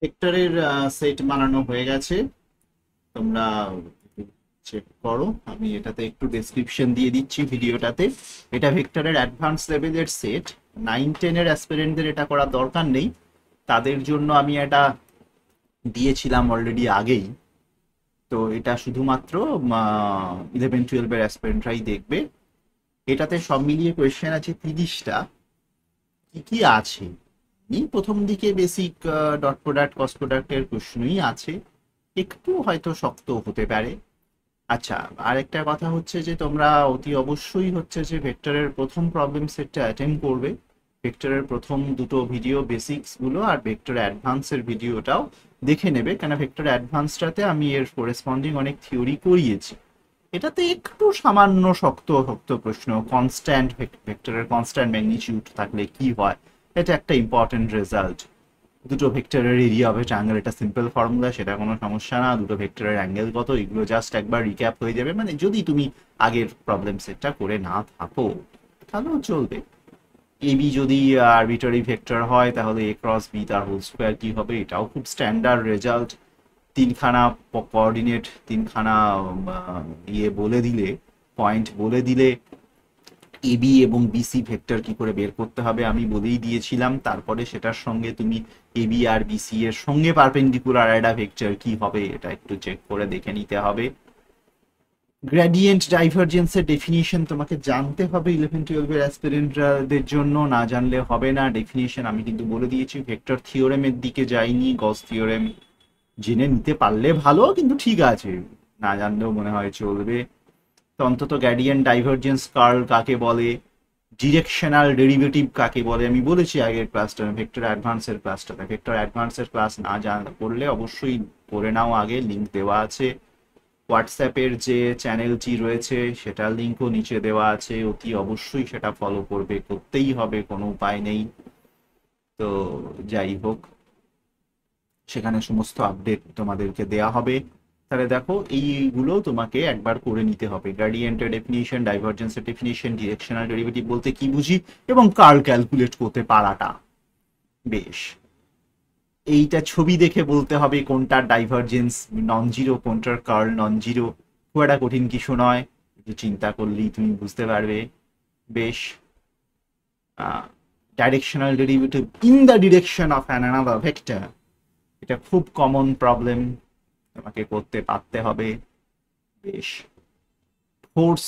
ভেক্টরের সেট বানানো হয়ে গেছে। তোমরা চেক করো, আমি এটাতে একটু ডেসক্রিপশন দিয়ে দিচ্ছি ভিডিওটাতে। এটা ভেক্টরের অ্যাডভান্স লেভেলের সেট। 9-10-এর অ্যাসপিরেন্টদের এটা করার দরকার নেই, তাদের জন্য আমি এটা দিয়েছিলাম অলরেডি আগেই। তো এটা শুধুমাত্র 11-12-এর অ্যাসপিরেন্টরাই দেখবে। এটাতে সব মিলিয়ে কোয়েশ্চেন আছে 30টা। কি কি আছে? এই প্রথম দিকে বেসিক ডট প্রোডাক্ট কস্ট প্রোডাক্টের প্রশ্নই আছে, একটু হয়তো শক্ত হতে পারে। আচ্ছা, আরেকটা কথা হচ্ছে যে তোমরা অতি অবশ্যই হচ্ছে যে ভেক্টরের প্রথম প্রবলেম সেটটা অ্যাটেন্ড করবে। ভেক্টরের প্রথম দুটো ভিডিও বেসিক্স গুলো আর ভেক্টর অ্যাডভান্সের ভিডিওটাও দেখে নেবে, কেন ভেক্টর অ্যাডভান্সটাতে আমি এর করেসপন্ডিং অনেক থিওরি করিয়েছি। এটাতে একটু সামান্য শক্ত শক্ত প্রশ্ন, কনস্ট্যান্ট ভেক্টরের কনস্ট্যান্ট ম্যাগনিটিউড থাকলে কি হয়, এটা একটা ইম্পর্টেন্ট রেজাল্ট। দুটো ভেক্টরের এরিয়া অফ এ ট্রায়াঙ্গেল, এটা সিম্পল ফর্মুলা, সেটা কোনো সমস্যা না। দুটো ভেক্টরের অ্যাঙ্গেল কত, এগুলো জাস্ট একবার রিক্যাপ হয়ে যাবে, মানে যদি তুমি আগের প্রবলেম সেটটা করে না থাকো তাহলেও চলবে। এবি যদি আরবিটারি ভেক্টর হয় তাহলে এ ক্রস বি তার হোল স্কোয়ার কি হবে, এটাও খুব স্ট্যান্ডার্ড রেজাল্ট। তিনখানা কোঅর্ডিনেট, তিনখানা বলে দিলে, পয়েন্ট বলে দিলে এবি এবং বিসি ভেক্টর কি করে বের করতে হবে আমি বলেই দিয়েছিলাম। তারপরে সেটার সঙ্গে তুমি এবি আর বিসি এর সঙ্গে পারপেন্ডিকুলার একটা ভেক্টর কি হবে এটা একটু চেক করে দেখে নিতে হবে। গ্রেডিয়েন্ট ডাইভারজেন্সের ডেফিনিশন তোমাকে জানতে হবে 11-12-এর অ্যাসপিরেন্টদের জন্য, না জানলে হবে না। ডেফিনিশন আমি কিন্তু বলে দিয়েছি, ভেক্টর থিওরেমের দিকে যাইনি, গস থিওরেম জেনে নিতে পারলে ভালো, কিন্তু ঠিক আছে, না জানলেও মনে হয় চলবে। তো অন্তত গ্রেডিয়েন্ট ডাইভারজেন্স কার্ল কাকে বলে, ডিরেকশনাল ডেরিভেটিভ কাকে বলে আমি বলেছি আগের ক্লাসটা, ভেক্টর অ্যাডভান্সের ক্লাসটাতে। ভেক্টর অ্যাডভান্সের ক্লাস না জানা করলে অবশ্যই করে নাও, আগে লিঙ্ক দেওয়া আছে। হোয়াটসঅ্যাপের যে চ্যানেলটি রয়েছে সেটার লিঙ্কও নিচে দেওয়া আছে, অতি অবশ্যই সেটা ফলো করবে, করতেই হবে, কোনো উপায় নেই। তো যাই হোক, সেখানে সমস্ত আপডেট তোমাদেরকে দেয়া হবে। তাহলে দেখো, এইগুলো তোমাকে একবার করে নিতে হবে, গ্রেডিয়েন্টের ডেফিনিশন, ডাইভারজেন্সের ডেফিনিশন, ডিরেকশনাল ডেরিভেটিভ বলতে কি বুঝি, এবং কার্ল ক্যালকুলেট করতে পারাটা। বেশ, এইটা ছবি দেখে বলতে হবে কোনটার ডাইভারজেন্স নন জিরো, কোনটার কার্ল নন জিরো। খুব একটা কঠিন কিছু নয়, একটু চিন্তা করলেই তুমি বুঝতে পারবে। বেশ, directional derivative in the direction of an another vector, এটা খুব কমন প্রবলেম, তোমাকে করতে পারতে হবে। বেশ, ফোর্স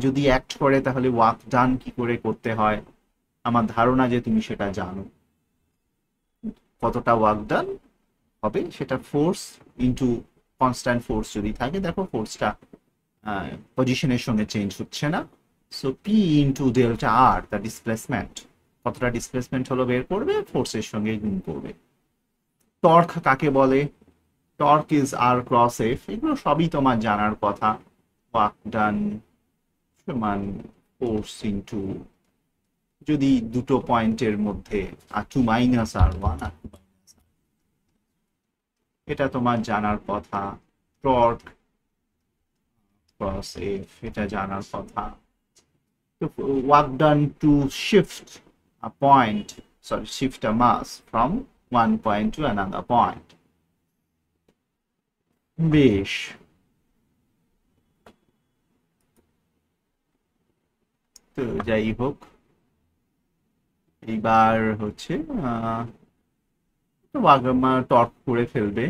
যদি অ্যাক্ট করে তাহলে ওয়ার্ক ডান কি করে করতে হয়, আমার ধারণা যে তুমি সেটা জানো। কতটা ওয়ার্ক ডান হবে সেটা ফোর্স ইন্টু কনস্ট্যান্ট ফোর্স যদি থাকে, দেখো ফোর্সটা পজিশনের সঙ্গে চেঞ্জ হচ্ছে না, so P into delta are the displacement, কতটা ডিসপ্লেসমেন্ট হলো বের করবে, ফোর্সের সঙ্গে গুণ করবে। টর্ক কাকে বলে, torque is R cross F, এগুলো সবই তোমার জানার কথা। ওয়ার্ক ডান সমান ফোর্স ইন্টু, যদি দুটো পয়েন্টের মধ্যে আর টু মাইনাস আর ওয়ান, এটা তোমার জানার কথা। টর্ক ক্রস এফ, এটা জানার কথা। তো work done to shift a point, sorry, shift a mass from one point to another point. বেশ, তো যাই হোক, এইবার হচ্ছে টর্ক করে ফেলবে।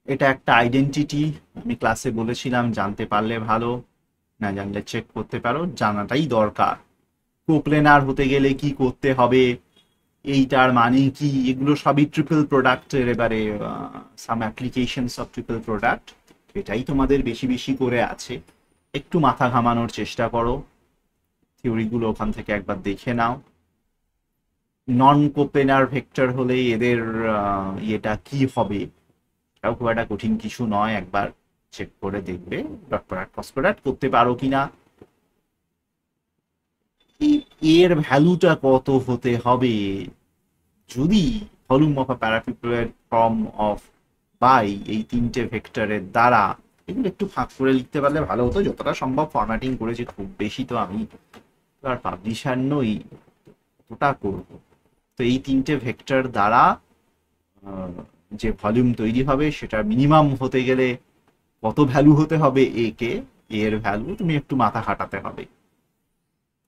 এটা একটা আইডেন্টিটি, আমি ক্লাসে বলেছিলাম, জানতে পারলে ভালো, না জানলে চেক করতে পারো, জানাটাই দরকার। কোপ্লেনার হতে গেলে কি করতে হবে, এইটার মানে কি, এগুলো সবই ট্রিপল প্রোডাক্টের এবারে সাম অ্যাপ্লিকেশনস অফ ট্রিপল প্রোডাক্ট, এটাই তোমাদের বেশি বেশি করে আছে। একটু মাথা ঘামানোর চেষ্টা করো, থিওরিগুলো ওখান থেকে একবার দেখে নাও। নন কোপ্লেনার ভেক্টর হলে এদের ইয়েটা কি হবে, এটাও খুব একটা কঠিন কিছু নয়, একবার চেক করে দেখবে ডট প্রোডাক্ট ক্রস প্রোডাক্ট করতে পারো কিনা। এর ভ্যালুটা কত হতে হবে, যদি ভলিউম অফ আ প্যারাপিপলের ফর্ম অফ বাই এই তিনটে ভেক্টরের দ্বারা, এগুলো একটু ফাঁক করে লিখতে পারলে ভালো হতো, যতটা সম্ভব ফরম্যাটিং করেছি, খুব বেশি তো আমি আর পাবলিশার নই, ওটা করবো। তো তো এই তিনটে ভেক্টর দ্বারা যে ভলিউম তৈরি হবে সেটা মিনিমাম হতে গেলে কত ভ্যালু হতে হবে এ কে, এর ভ্যালু তুমি একটু মাথা খাটাতে হবে।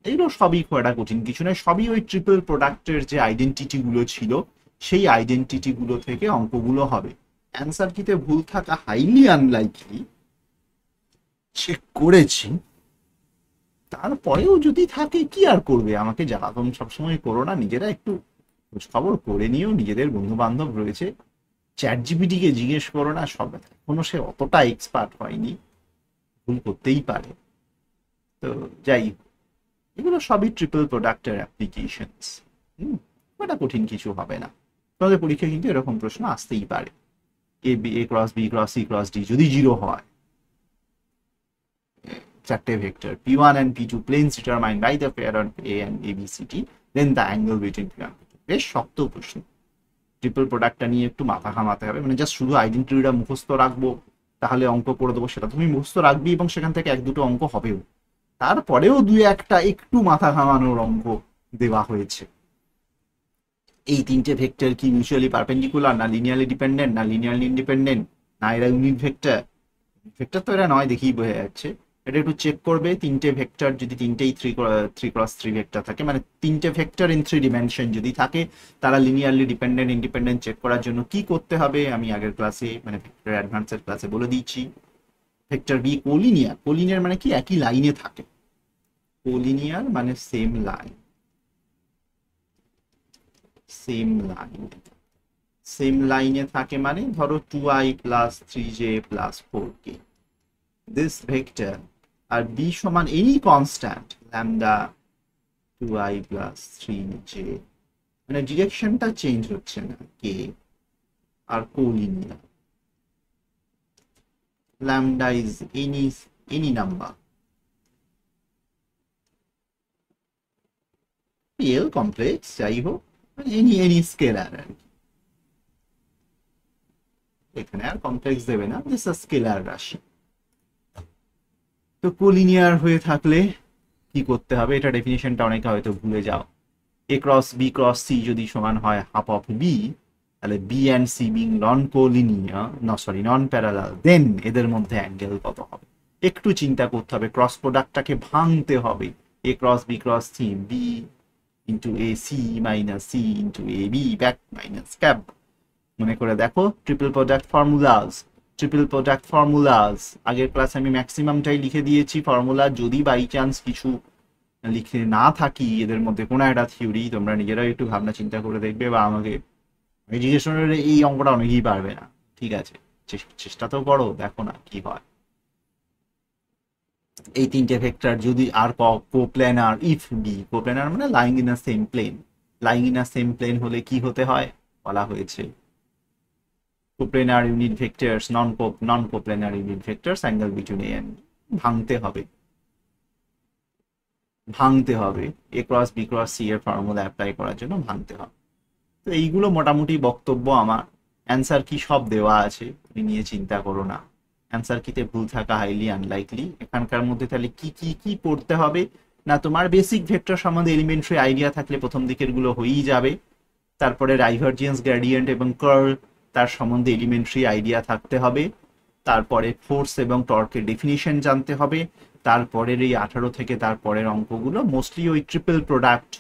এইগুলো সবই খুব একটা কঠিন কিছু নয়, সবই ওই ট্রিপল প্রোডাক্টের যে আইডেন্টিটি গুলো ছিল সেই আইডেন্টিটি গুলো থেকে অঙ্কগুলো হবে। অ্যান্সার কিতে ভুল থাকা হাইলি আনলাইকলি, চেক করেছি, তারপরেও যদি থাকে কি আর করবে, আমাকে জ্বালাতন সবসময় করো না, নিজেরা একটু খোঁজ খবর করে নিও, নিজেদের বন্ধু বান্ধব রয়েছে, চ্যাট জিপিটি কে জিজ্ঞেস করো না, সব এখনো সে অতটা এক্সপার্ট হয়নি, ভুল করতেই পারে। তো যাই, এগুলো সবই ট্রিপল প্রোডাক্টের অ্যাপ্লিকেশনস, এটা কঠিন কিছু হবে না। তোমাদের পরীক্ষা কিন্তু এরকম প্রশ্ন আসতেই পারে, A cross B cross C cross D যদি 0 হয়, চারটে vector p1 and p2 planes determined by the pair on a and abct, then the angle between p1 and p2। বেশ শক্ত প্রশ্ন, ট্রিপল প্রোডাক্টটা নিয়ে একটু মাথা ঘামাতে হবে, মানে জাস্ট শুধু আইডেন্টিটিটা মুখস্থ রাখবো তাহলে অঙ্ক করে দেবো, সেটা তুমি মুখস্থ রাখবি এবং সেখান থেকে 1-2টো অঙ্ক হবেও, তারপরেও 2-1টা একটু মাথা ঘামানোর অঙ্ক দেওয়া হয়েছে। এই তিনটে ভেক্টর কি মিউচুয়ালি পারপেন্ডিকুলার, না লিনিয়ারলি ডিপেন্ডেন্ট, না লিনিয়ারলি ইন্ডিপেন্ডেন্ট, না এরা ইউনিট ভেক্টর, ভেক্টর তো এরা নয় দেখেই বোঝা যাচ্ছে। এটা একটু চেক করবে, তিনটে ভেক্টর যদি তিনটেই 3x3 ভেক্টর থাকে, মানে তিনটে ভেক্টর ইন 3 ডিমেনশন যদি থাকে, তারা লিনিয়ারলি ডিপেন্ডেন্ট ইন্ডিপেন্ডেন্ট চেক করার জন্য কি করতে হবে আমি আগের ক্লাসে, মানে ভেক্টর অ্যাডভান্সের ক্লাসে বলে দিয়েছি। ভেক্টর বি কোলিনিয়ার, কোলিনিয়ার মানে কি একই লাইনে থাকে, কোলিনিয়ার মানে same line, same line, same লাইনে থাকে মানে ধরো 2i + 3j + 4k, this vector R b সমান any constant lambda 2i + 3j, মানে ডিরেকশনটা চেঞ্জ হচ্ছে না, k আর collinear, lambda is any number, pl complex যাই হোক, মানে any স্কেলার আর কি, এখানে আর কমপ্লেক্স দেবে না, জাস্ট স্কেলার রাশি। তো কোলিনিয়ার হয়ে থাকলে কি করতে হবে, এটা ডেফিনিশনটা অনেকে হয়তো ভুলে যাও। a cross b cross c যদি সমান হয় হাফ অফ b, তাহলে b and c being non collinear, non parallel, then এদের মধ্যে অ্যাঙ্গেল কত হবে। একটু চিন্তা করতে হবে, ক্রস প্রোডাক্টটাকে ভাঙতে হবে, a cross b cross c, b into a c minus c into a b back minus cap. মনে করে দেখো triple product formulas, triple product formulas আগের ক্লাসে আমি ম্যাক্সিমামটাই লিখে দিয়েছি ফর্মুলা, যদি বাই চান্স কিছু লিখে না থাকি এদের মধ্যে কোনো একটা থিওরি, তোমরা নিজেরাই একটু ভাবনা চিন্তা করে দেখবে, বা আমাকে জিজ্ঞেস করে, এই অঙ্কটা অনেকেই পারবে না, ঠিক আছে চেষ্টা তো করো, দেখো না কি হয়। এই তিনটে ভেক্টর যদি আর কোপ্ল্যানার, ইফ বি কোপ্ল্যানার মানে lying in a same plane, lying in a same plane হলে কি হতে হয় বলা হয়েছে, coplanar unit vectors, non coplanar unit vectors angle between A and, ভাঙতে হবে, ভাঙতে হবে, A cross B cross C এর ফর্মুলা অ্যাপ্লাই করার জন্য ভাঙতে হবে। তো এইগুলো মোটামুটি বক্তব্য আমার, অ্যান্সার কি সব দেওয়া আছে, তুমি নিয়ে চিন্তা করো না, অ্যান্সার কিতে ভুল থাকা হাইলি আনলাইকলি। এখানকার মধ্যে তাহলে কি কি কি পড়তে হবে না, তোমার বেসিক ভেক্টর সম্বন্ধে এলিমেন্টারি আইডিয়া থাকলে প্রথম দিকের গুলো হয়েই যাবে, তারপরে ডাইভারজেন্স, গ্রেডিয়েন্ট এবং কার্ল তার সম্বন্ধে এলিমেন্টারি আইডিয়া থাকতে হবে, তারপরে ফোর্স এবং টর্কের ডেফিনিশন জানতে হবে, তারপরের এই 18 থেকে তারপরের অঙ্কগুলো মোস্টলি ওই ট্রিপল প্রোডাক্ট,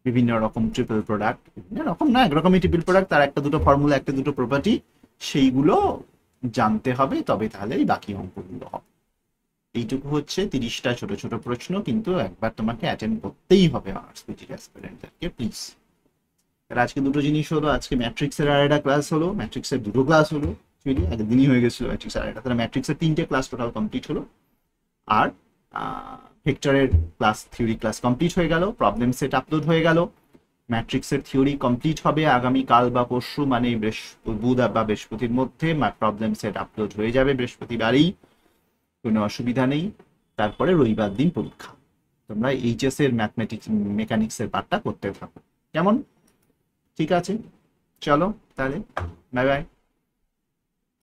বিভিন্ন রকম ট্রিপল প্রোডাক্ট, বিভিন্ন রকম না একরকমই ট্রিপল প্রোডাক্ট, তার একটা দুটো ফর্মুলা একটা দুটো প্রপার্টি, সেইগুলো জানতে হবে, তবে তাহলেই বাকি অঙ্কগুলো হবে। এইটুকু হচ্ছে 30টা ছোট ছোট প্রশ্ন, কিন্তু একবার তোমাকে অ্যাটেন্ড করতেই হবে অনার্স পিজি অ্যাসপিরেন্টদেরকে প্লিজ। আজকে দুটো জিনিস হলো, আজকে ম্যাট্রিক্সের আর একটা ক্লাস হলো, ম্যাট্রিক্সের দুটো ক্লাস হলো, অ্যাকচুয়ালি আগের দিনই হয়ে গেছিল ম্যাট্রিক্স আর একটা, তাহলে ম্যাট্রিক্সের 3টে ক্লাস টোটাল কমপ্লিট হলো, আর ভেক্টরের ক্লাস থিওরি ক্লাস কমপ্লিট হয়ে গেল, প্রবলেম সেট আপলোড হয়ে গেল, ম্যাট্রিক্সের থিওরি কমপ্লিট হবে আগামী কাল বা পরশু, মানে বুধ বা বৃহস্পতির মধ্যে প্রবলেম সেট আপলোড হয়ে যাবে, বৃহস্পতিবারই, কোনো অসুবিধা নেই। তারপরে রবিবার দিন পরীক্ষা, তোমরা এইচএস এর ম্যাথমেটিক্স মেকানিক্সের পার্টটা করতে থাকো, কেমন? ঠিক আছে, চলো তাহলে, বাই বাই।